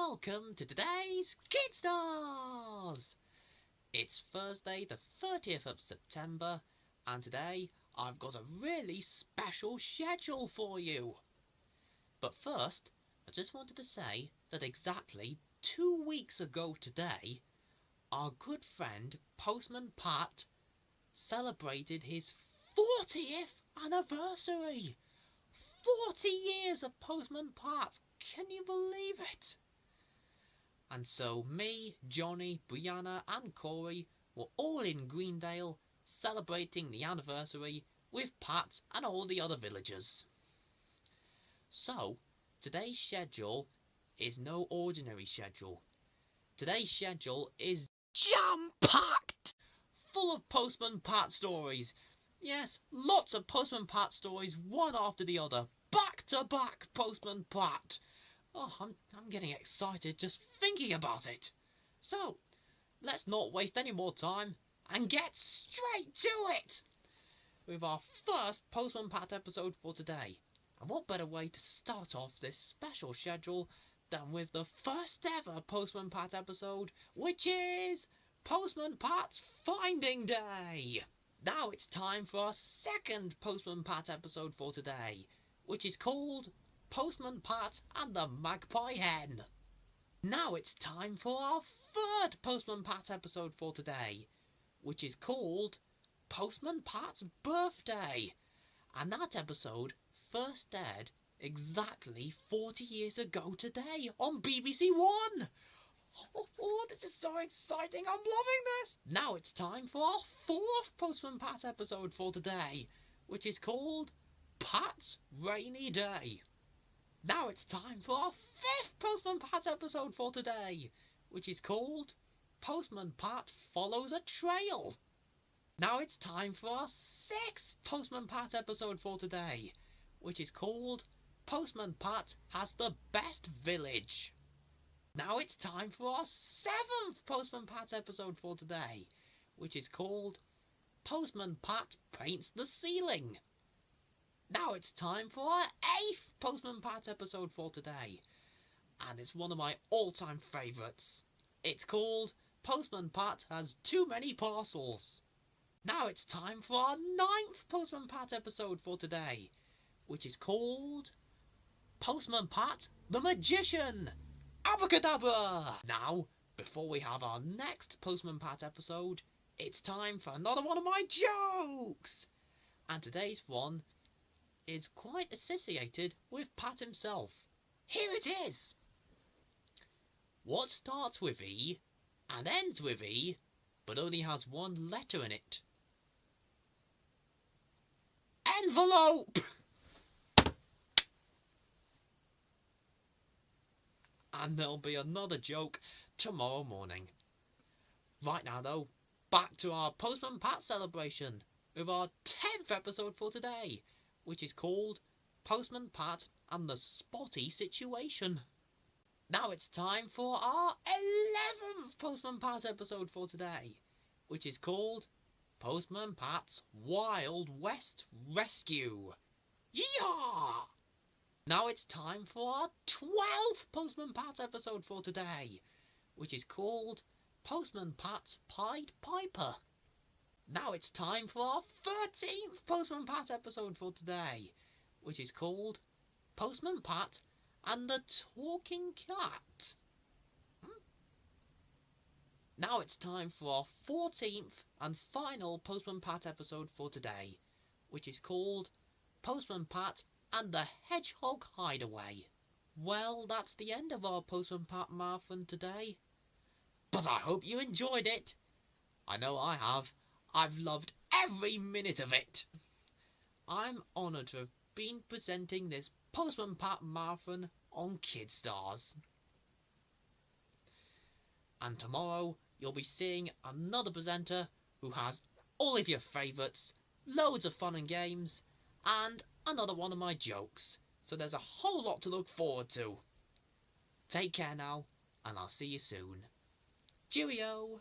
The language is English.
welcome to today's Kid Stars! It's Thursday the 30th of September, and today I've got a really special schedule for you. But first, I just wanted to say that exactly 2 weeks ago today, our good friend Postman Pat celebrated his 40th anniversary! 40 years of Postman Pat! Can you believe it? And so me, Johnny, Brianna and Corey were all in Greendale celebrating the anniversary with Pat and all the other villagers. So, today's schedule is no ordinary schedule. Today's schedule is jam-packed, full of Postman Pat stories. Yes, lots of Postman Pat stories, one after the other. Back-to-back Postman Pat. Oh, I'm getting excited just thinking about it. So, let's not waste any more time and get straight to it with our first Postman Pat episode for today. And what better way to start off this special schedule than with the first ever Postman Pat episode, which is Postman Pat's Finding Day. Now it's time for our second Postman Pat episode for today, which is called Postman Pat and the Magpie Hen. Now it's time for our third Postman Pat episode for today, which is called Postman Pat's Birthday. And that episode first aired exactly 40 years ago today on BBC One. Oh, this is so exciting, I'm loving this! Now it's time for our fourth Postman Pat episode for today, which is called Pat's Rainy Day. Now it's time for our fifth Postman Pat episode for today, which is called Postman Pat Follows a Trail. Now it's time for our sixth Postman Pat episode for today, which is called Postman Pat Has the Best Village. Now it's time for our seventh Postman Pat episode for today, which is called Postman Pat Paints the Ceiling. Now it's time for our eighth Postman Pat episode for today, and it's one of my all-time favourites. It's called Postman Pat Has Too Many Parcels. Now it's time for our ninth Postman Pat episode for today, which is called Postman Pat the Magician. Abracadabra! Now, before we have our next Postman Pat episode, it's time for another one of my jokes! And today's one is quite associated with Pat himself. Here it is! What starts with E and ends with E, but only has one letter in it? Envelope! And there'll be another joke tomorrow morning. Right now though, back to our Postman Pat celebration with our 10th episode for today, which is called Postman Pat and the Spotty Situation. Now it's time for our 11th Postman Pat episode for today, which is called Postman Pat's Wild West Rescue. Yeehaw! Now it's time for our 12th Postman Pat episode for today, which is called Postman Pat's Pied Piper. Now it's time for our 13th Postman Pat episode for today, which is called Postman Pat and the Talking Cat. Now it's time for our 14th and final Postman Pat episode for today, which is called Postman Pat and the Hedgehog Hideaway. Well, that's the end of our Postman Pat marathon today. But I hope you enjoyed it. I know I have. I've loved every minute of it. I'm honoured to have been presenting this Postman Pat marathon on Kid Stars. And tomorrow you'll be seeing another presenter who has all of your favourites, loads of fun and games, and another one of my jokes. So there's a whole lot to look forward to. Take care now, and I'll see you soon. Cheerio!